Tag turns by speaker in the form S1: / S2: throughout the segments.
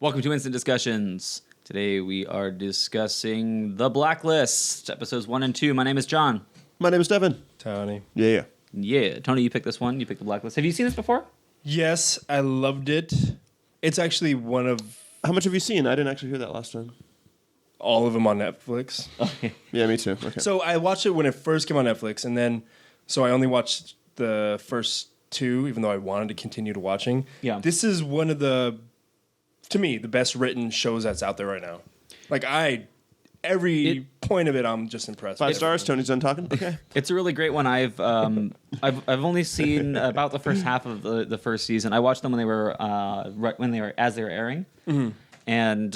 S1: Welcome to Instant Discussions. Today we are discussing The Blacklist, episodes 1 and 2. My name is John.
S2: My name is Steffan.
S3: Tony.
S2: Yeah.
S1: Tony, you picked this one. You picked The Blacklist. Have you seen this before?
S3: Yes, I loved it. It's actually one of
S2: How much have you seen? I didn't actually hear that last time.
S3: all of them on Netflix.
S1: Okay.
S2: Yeah, me too. Okay.
S3: So I watched it when it first came on Netflix, and then so I only watched the first two, even though I wanted to continue to watching.
S1: Yeah.
S3: This is one of the, to me, the best written shows that's out there right now. Like every point of it, I'm just impressed.
S2: 5 stars. Tony's done talking. Okay.
S1: It's a really great one. I've only seen about the first half of the first season. I watched them when they were as they were airing, and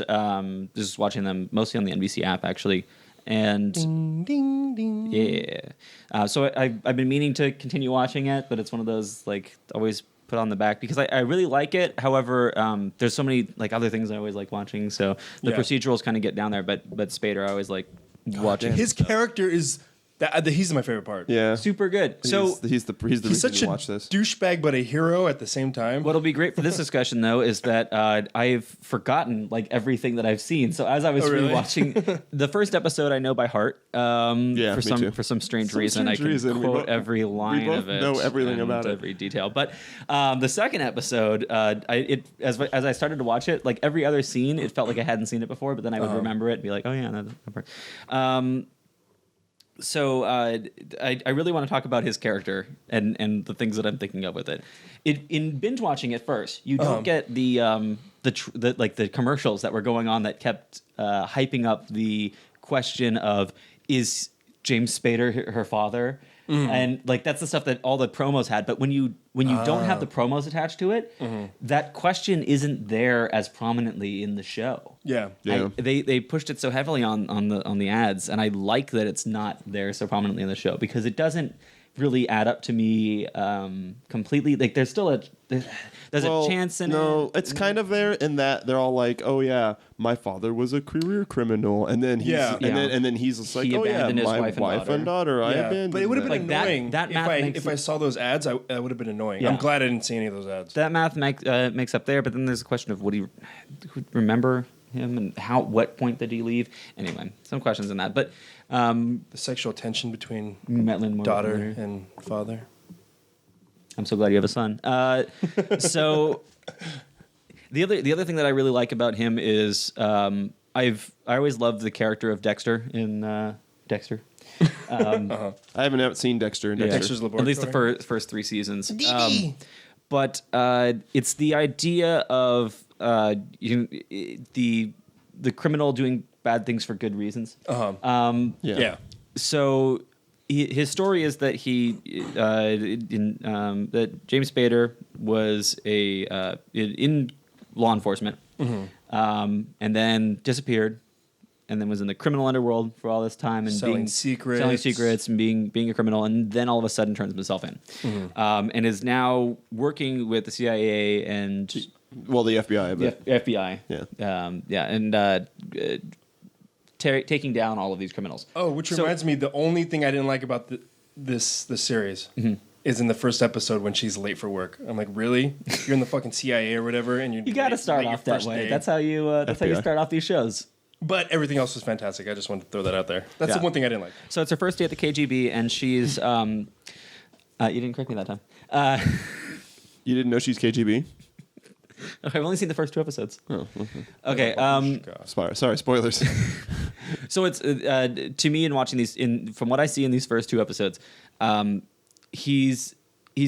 S1: just watching them mostly on the NBC app actually. And
S3: Ding, ding, ding.
S1: yeah, so I've been meaning to continue watching it, but it's one of those like always put on the back because I really like it. However, there's so many like other things I always like watching, so the procedurals kind of get down there. But Spader, I always like watching.
S3: His character is he's my favorite part.
S2: Yeah.
S1: Super good. So
S2: he's the reason
S3: He's such
S2: you
S3: a
S2: watch this.
S3: douchebag, but a hero at the same time.
S1: what'll be great for this discussion though is that I've forgotten like everything that I've seen. So as I was rewatching the first episode, I know by heart.
S2: Yeah, me too.
S1: For some strange reason, I can quote every line of it.
S2: Know everything about it.
S1: Every detail. But the second episode, as I started to watch it, like every other scene, it felt like I hadn't seen it before. But then I would remember it and be like, oh yeah, that part. So I really want to talk about his character and the things that I'm thinking of with it. In binge watching at first, you don't get the commercials that were going on that kept hyping up the question of, is James Spader her father? And like that's the stuff that all the promos had. But when you don't have the promos attached to it, that question isn't there as prominently in the show.
S3: Yeah.
S1: They pushed it so heavily on the ads, and I like that it's not there so prominently in the show because it doesn't really add up to me completely. Like there's still a chance in it.
S2: No, it's kind of there in that they're all like, "Oh yeah, my father was a career criminal," and then and then he's just like,
S1: He
S2: "Oh yeah,
S1: abandoned his
S2: my
S1: wife and daughter.
S2: I abandoned."
S3: But it would have been
S1: Like that-
S3: annoying
S1: that math
S3: if I saw those ads. It would have been annoying.
S1: Yeah.
S3: I'm glad I didn't see any of those ads.
S1: That math makes up there, but then there's a question of would he remember him and what point did he leave? Anyway, some questions in that. But
S3: The sexual tension between
S1: Maitland
S3: daughter
S1: Moore.
S3: and father.
S1: I'm so glad you have a son. So the other thing that I really like about him is I always loved the character of Dexter in Dexter.
S2: I haven't seen Dexter and Dexter.
S3: Dexter's
S1: At
S3: Laboratory.
S1: least the first 3 seasons. But it's the idea of the criminal doing bad things for good reasons.
S3: Yeah.
S1: So his story is that that James Spader was in law enforcement, and then disappeared, and then was in the criminal underworld for all this time and
S3: Selling secrets
S1: and being a criminal, and then all of a sudden turns himself in, and is now working with the CIA and
S2: the FBI. But
S1: the FBI. And taking down all of these criminals.
S3: Oh, which reminds me, the only thing I didn't like about this series is in the first episode when she's late for work. I'm like, really? You're in the fucking CIA or whatever, and
S1: You got to start off that way.
S3: Day.
S1: That's how you start off these shows.
S3: But everything else was fantastic. I just wanted to throw that out there. That's the one thing I didn't like.
S1: So it's her first day at the KGB, and she's. You didn't correct me that time.
S2: you didn't know she's KGB?
S1: I've only seen the first 2 episodes.
S2: Oh,
S1: Okay.
S2: Sorry, spoilers.
S1: So it's to me in watching these, from what I see in these first 2 episodes, he's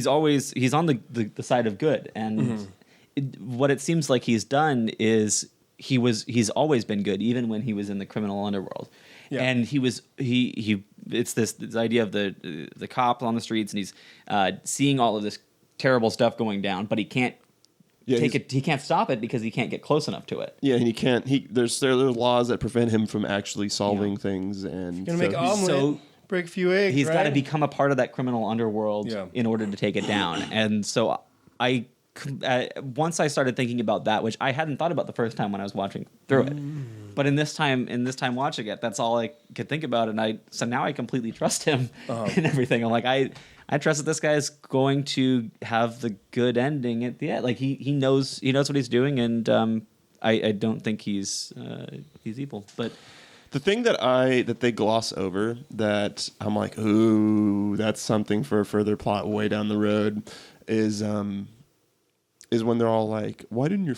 S1: on the side of good, and what it seems like he's done is he's always been good, even when he was in the criminal underworld. Yeah. And it's this idea of the cop on the streets, and he's seeing all of this terrible stuff going down, but he can't. He can't stop it because he can't get close enough to it.
S2: Yeah, and he can't. There are laws that prevent him from actually solving things, and
S3: gonna make omelet, break a few eggs.
S1: He's got to become a part of that criminal underworld in order to take it down. And so once I started thinking about that, which I hadn't thought about the first time when I was watching through it, but in this time watching it, that's all I could think about. And so now I completely trust him and everything. I'm like, I trust that this guy is going to have the good ending at the end. Like he knows what he's doing, and I don't think he's evil. But
S2: the thing that they gloss over that I'm like, ooh, that's something for a further plot way down the road is when they're all like, why didn't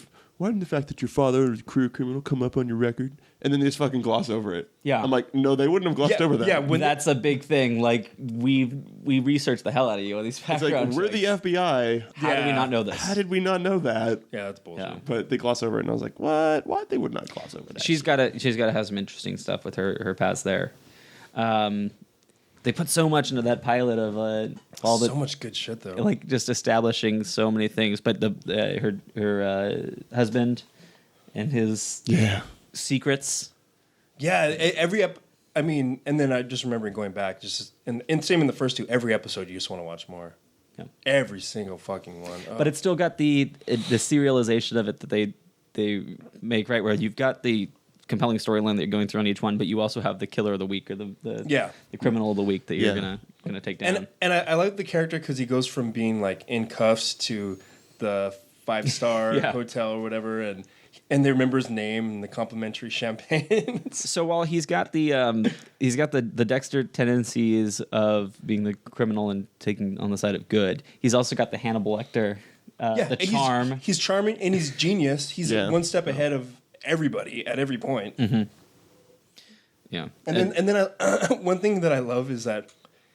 S2: the fact that your father was a career criminal come up on your record? And then they just fucking gloss over it.
S1: Yeah.
S2: I'm like, no, they wouldn't have glossed over that.
S1: Yeah, that's a big thing. Like, we researched the hell out of you on these background
S2: checks. We're the FBI.
S1: How did we not know this?
S2: How did we not know that?
S3: Yeah, that's bullshit. Yeah.
S2: But they gloss over it, and I was like, what? Why they would not gloss over that?
S1: She's got to have some interesting stuff with her past there. They put so much into that pilot of all the
S3: so much good shit though.
S1: Like just establishing so many things, but her husband and his secrets.
S3: Yeah, and then I just remember going back, and same in the first two. Every episode, you just want to watch more. Yeah. Every single fucking one. Oh.
S1: But it's still got the serialization of it that they make, right, where you've got the compelling storyline that you're going through on each one, but you also have the killer of the week or the criminal of the week that you're gonna take down.
S3: And I like the character because he goes from being like in cuffs to the 5-star hotel or whatever, and they remember his name and the complimentary champagne.
S1: So while he's got the Dexter tendencies of being the criminal and taking on the side of good, he's also got the Hannibal Lecter, the charm.
S3: He's charming and he's genius. He's one step ahead of everybody at every point.
S1: Mm-hmm. Yeah,
S3: and then one thing that I love is that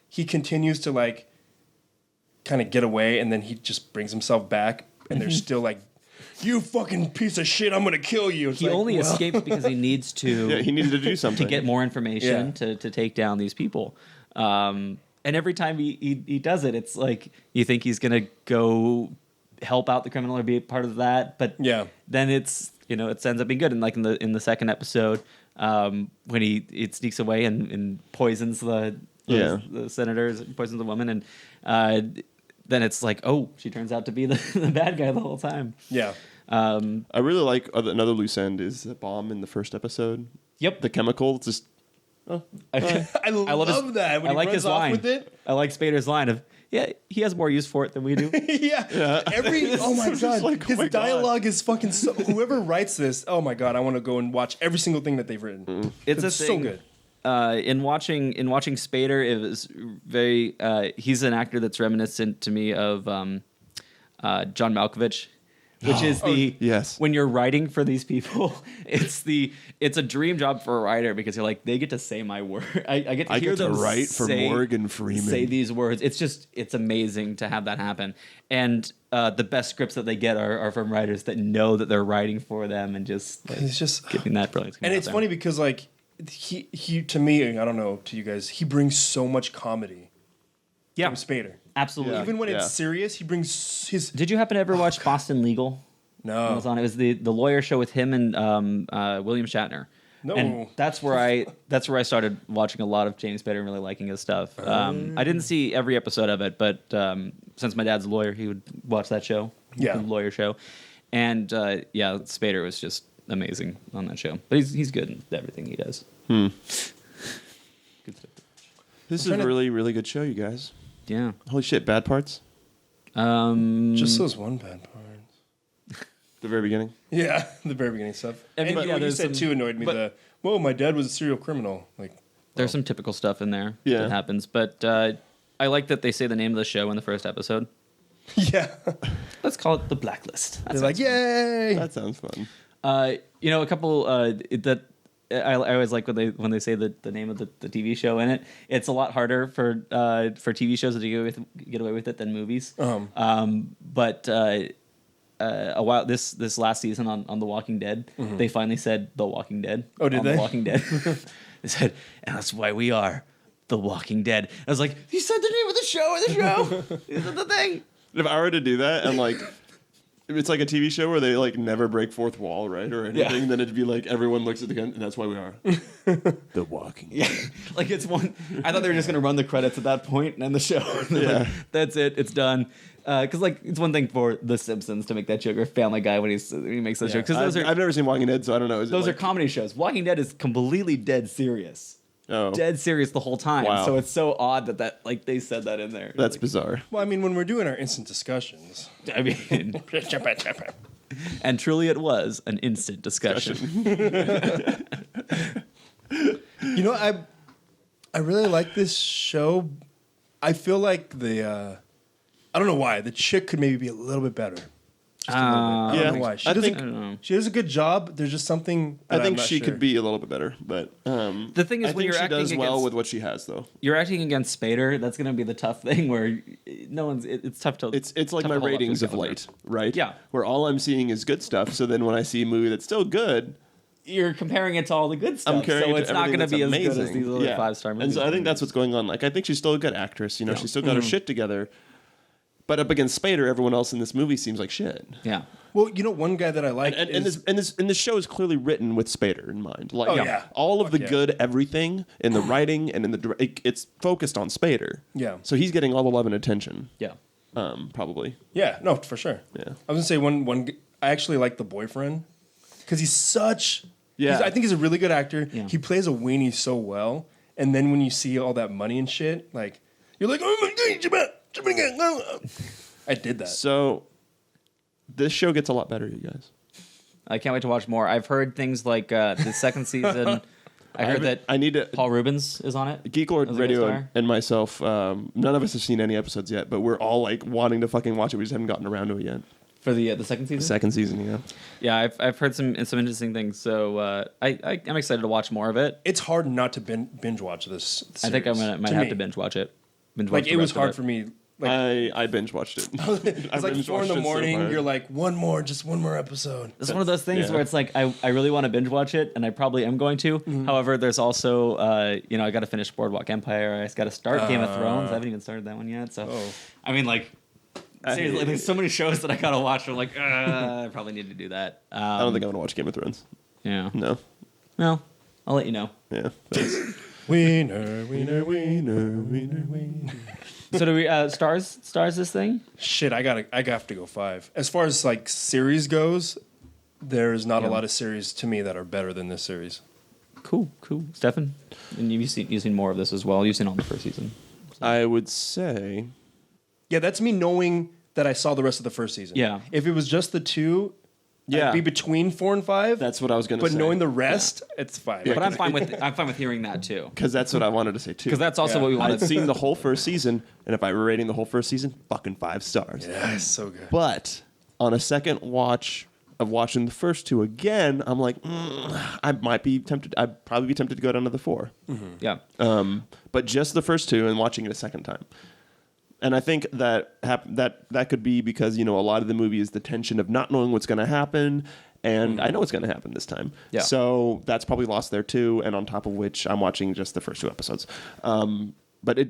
S3: he continues to like kind of get away, and then he just brings himself back, and they're still like, "You fucking piece of shit! I'm gonna kill you."
S1: He only escapes because he needs to.
S2: Yeah, he needed to do something
S1: to get more information to take down these people. And every time he does it, it's like you think he's gonna go help out the criminal or be a part of that, but then it's it ends up being good. And like in the second episode, when it sneaks away and poisons the senators, poisons the woman, and then it's like, oh, she turns out to be the bad guy the whole time.
S3: Yeah.
S2: I really like another loose end is the bomb in the first episode.
S1: Yep.
S2: The chemical just.
S3: I love that. When
S1: I like his line.
S3: With it.
S1: I like Spader's line of, he has more use for it than we do.
S3: Oh my god, like, his dialogue is fucking. Whoever writes this, oh my god, I want to go and watch every single thing that they've written.
S1: It's
S3: so good.
S1: In watching Spader, it was very. He's an actor that's reminiscent to me of John Malkovich, which is when you're writing for these people, it's a dream job for a writer because you're like, they get to say my word. I get to hear them
S2: write for Morgan Freeman.
S1: Say these words. It's amazing to have that happen. And the best scripts that they get are from writers that know that they're writing for them and just giving that brilliance.
S3: And it's funny because like he to me, I don't know to you guys, he brings so much comedy.
S1: Yeah,
S3: from Spader.
S1: Absolutely.
S3: Even when it's serious, he brings his.
S1: Did you happen to ever watch Boston Legal?
S3: No.
S1: It was the lawyer show with him and William Shatner.
S3: No.
S1: And that's where I started watching a lot of James Spader and really liking his stuff. I didn't see every episode of it, but since my dad's a lawyer, he would watch that show.
S3: Yeah.
S1: The lawyer show. And Spader was just amazing on that show. But he's good in everything he does.
S2: Good stuff. This is a really, really good show, you guys.
S1: Yeah.
S2: Holy shit, bad parts?
S3: Just those one bad parts.
S2: The very beginning?
S3: Yeah, the very beginning stuff. And what you said too annoyed me. My dad was a serial criminal.
S1: There's some typical stuff in there that happens, but I like that they say the name of the show in the first episode.
S3: Yeah.
S1: Let's call it The Blacklist.
S3: They're like, yay!
S2: That sounds fun.
S1: A couple that I always like when they say the name of the TV show in it. It's a lot harder for TV shows to get away with it than movies. But a while this last season on The Walking Dead, they finally said The Walking Dead.
S3: Oh, did they?
S1: The Walking Dead. They said, and that's why we are The Walking Dead. I was like, you said the name of the show in the show. Is it the thing?
S2: If I were to do that and like. If it's like a TV show where they like never break fourth wall, right, or anything, then it'd be like everyone looks at the gun, and that's why we are The Walking Dead.
S1: Yeah, like it's one. I thought they were just gonna run the credits at that point and end the show. Like, that's it. It's done. Because like it's one thing for The Simpsons to make that joke, or Family Guy when he makes those jokes. Because
S2: I've never seen Walking Dead, so I don't know.
S1: Those are comedy shows. Walking Dead is completely dead serious.
S2: Oh.
S1: Dead serious the whole time.
S2: Wow.
S1: So it's so odd that like they said that in there.
S2: That's
S1: like,
S2: bizarre.
S3: Well, I mean, when we're doing our instant discussions,
S1: I mean, And truly it was an instant discussion.
S3: You know, I really like this show. I feel like I don't know why, the chick could maybe be a little bit better. Just a little bit. I don't know why.
S2: I don't know.
S3: She does a good job. There's just something that
S2: I think
S3: I'm not
S2: she
S3: sure.
S2: could be a little bit better, but
S1: The thing is,
S2: I
S1: when
S2: think
S1: you're
S2: she
S1: acting
S2: does well
S1: against-
S2: with what she has, though.
S1: You're acting against Spader. That's going to be the tough thing where no one's. It's tough to.
S2: It's like
S1: tough
S2: my
S1: to hold up to
S2: ratings
S1: the
S2: of
S1: caliber.
S2: late, right?
S1: Yeah.
S2: Where all I'm seeing is good stuff. So then when I see a movie that's still good,
S1: You're comparing it to all the good stuff.
S2: I'm comparing
S1: so
S2: it
S1: it's
S2: to
S1: not
S2: everything
S1: going to be as
S2: that's
S1: good as
S2: amazing.
S1: these other 5-star movies.
S2: And so I think that's what's going on. Like, I think she's still a good actress. You know, she's still got her shit together. But up against Spader, everyone else in this movie seems like shit.
S1: Yeah.
S3: Well, you know, one guy that I like
S2: And this show is clearly written with Spader in mind. Like,
S3: Oh, yeah.
S2: all of the
S3: Fuck yeah.
S2: good everything in the writing and in the it's focused on Spader.
S3: Yeah.
S2: So he's getting all the love and attention.
S1: Yeah.
S2: Probably.
S3: Yeah, no, for sure.
S2: Yeah.
S3: I was gonna say I actually like the boyfriend because he's such.
S2: Yeah.
S3: I think he's a really good actor.
S1: Yeah.
S3: He plays a weenie so well, and then when you see all that money and shit, like you're like, oh my god, I did that.
S2: So this show gets a lot better, you guys.
S1: I can't wait to watch more. I've heard things like the second season. I heard that
S2: I need to.
S1: Paul Rubens is on it.
S2: Geek Lord
S1: as a guest
S2: Radio
S1: star.
S2: and myself, none of us have seen any episodes yet, but we're all like wanting to fucking watch it. We just haven't gotten around to it yet.
S1: For the second season.
S2: Second season, yeah.
S1: Yeah, I've heard some interesting things. So I'm excited to watch more of it.
S3: It's hard not to binge watch this.
S1: I think I might have to binge watch it. Like
S3: it was hard for me. Like,
S2: I binge watched it.
S3: it's like 4 in the morning. You're like, just one more episode.
S1: It's one of those things
S2: yeah.
S1: where it's like I really want to binge watch it, and I probably am going to. However, there's also I got to finish Boardwalk Empire. I got to start Game of Thrones. I haven't even started that one yet. So I mean, like seriously, there's so many shows that I gotta watch. I'm like, I probably need to do that.
S2: I don't think I'm gonna watch Game of Thrones.
S1: Yeah.
S2: No.
S1: Well, I'll let you know.
S2: Yeah. Thanks.
S3: Wiener, wiener, wiener, wiener, wiener.
S1: So do we stars this thing?
S3: Shit, I have to go 5. As far as like series goes, there's not a lot of series to me that are better than this series.
S1: Cool. Steffan, and you've seen more of this as well. You've seen all the first season.
S2: I would say
S3: Yeah, that's me knowing that I saw the rest of the first season.
S1: Yeah.
S3: If it was just the 2,
S2: Yeah.
S3: I'd be between 4 and 5.
S2: that's what I was gonna say.
S3: but knowing the rest, it's 5.
S2: Yeah,
S1: But I'm fine with hearing that too.
S2: because that's what I wanted to say too.
S1: Because that's also what we
S2: I'd
S1: wanted.
S2: seen the whole first season, and if I were rating the whole first season, fucking 5 stars.
S3: Yeah, it's so good.
S2: But on a second watch of watching the first 2 again, I'm like, I might be tempted. I'd probably be tempted to go down to the 4.
S1: Yeah.
S2: But just the first 2 and watching it a second time. And I think that that could be because, you know, a lot of the movie is the tension of not knowing what's going to happen. And I know what's going to happen this time.
S1: Yeah.
S2: So that's probably lost there too. And on top of which, I'm watching just the first 2 episodes. But I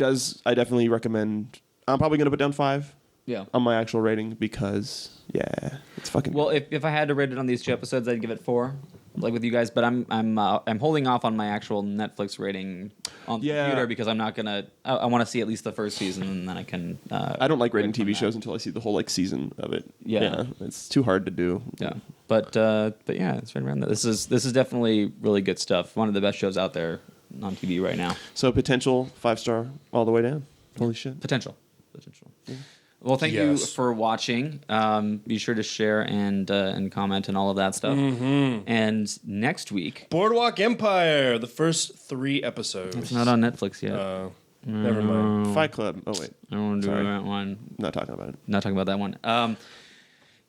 S2: definitely recommend. I'm probably going to put down 5
S1: Yeah.
S2: on my actual rating because, yeah, it's fucking
S1: Well,
S2: good.
S1: if I had to rate it on these 2 episodes, I'd give it 4, like with you guys. But I'm holding off on my actual Netflix rating on the computer because I'm not gonna. I want to see at least the first season, and then I can.
S2: I don't like rating
S1: rate from
S2: TV
S1: that.
S2: shows until I see the whole like season of it.
S1: Yeah.
S2: It's too hard to do.
S1: Yeah, but yeah, it's right around that. This is definitely really good stuff. One of the best shows out there on TV right now.
S2: So potential 5-star all the way down. Holy shit.
S1: Potential. Yeah. Well, thank you
S3: Yes.
S1: for watching. Be sure to share and comment and all of that stuff. And next week,
S3: Boardwalk Empire, the first 3 episodes.
S1: it's not on Netflix yet.
S3: Never mind.
S2: Fight Club. Oh wait,
S1: I don't want to do
S2: Sorry.
S1: that one.
S2: not talking about it.
S1: Not talking about that one.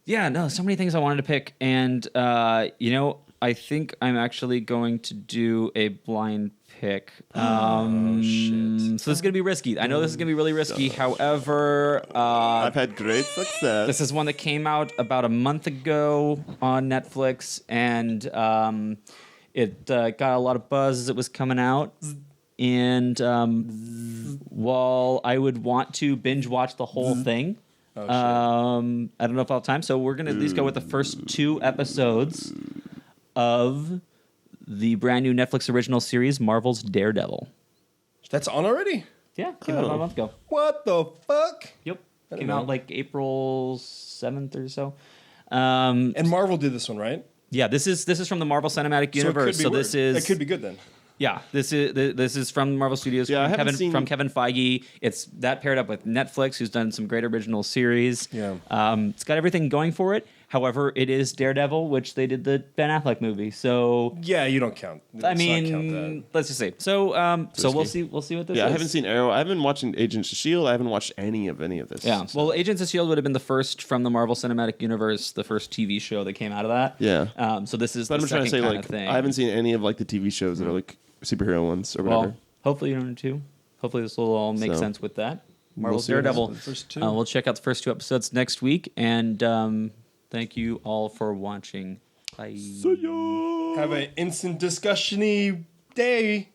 S1: Yeah, no, so many things I wanted to pick, and I think I'm actually going to do a blind pick.
S3: shit.
S1: So this is gonna be risky. I know this is gonna be really risky. However,
S2: I've had great success.
S1: this is one that came out about a month ago on Netflix, and it got a lot of buzz as it was coming out. And while I would want to binge watch the whole thing, I don't know if I'll have time. So we're gonna at least go with the first 2 episodes of the brand new Netflix original series, Marvel's Daredevil.
S3: That's on already?
S1: Yeah, came out about a month ago.
S3: What the fuck?
S1: Yep,
S3: I
S1: came
S3: didn't
S1: out
S3: know.
S1: like April 7th or so.
S3: And Marvel did this one, right?
S1: Yeah, this is from the Marvel Cinematic Universe. So this is
S3: That could be good then.
S1: Yeah, this is from Marvel Studios.
S2: Yeah, I
S1: from
S2: haven't seen-
S1: from Kevin Feige. It's that paired up with Netflix, who's done some great original series.
S3: Yeah.
S1: It's got everything going for it. However, it is Daredevil, which they did the Ben Affleck movie. So
S3: Yeah, you don't count.
S1: I
S3: Let's not count that.
S1: mean, let's just say. So we'll see what this is.
S2: Yeah, I haven't seen Arrow. I haven't watched Agents of S.H.I.E.L.D. I haven't watched any of this.
S1: Yeah.
S2: So.
S1: Well, Agents of S.H.I.E.L.D. would have been the first from the Marvel Cinematic Universe, the first TV show that came out of that.
S2: Yeah.
S1: So this is
S2: But
S1: the
S2: I'm trying to say,
S1: second
S2: like,
S1: kind of thing.
S2: I haven't seen any of like the TV shows that are like superhero ones or whatever.
S1: Well, hopefully you don't too. Hopefully this will all make
S2: So,
S1: sense with that.
S2: we'll
S1: Marvel's
S2: see what
S1: Daredevil.
S3: happens. First two.
S1: We'll check out the first 2 episodes next week, and thank you all for watching. Bye.
S3: Have an instant discussion-y day.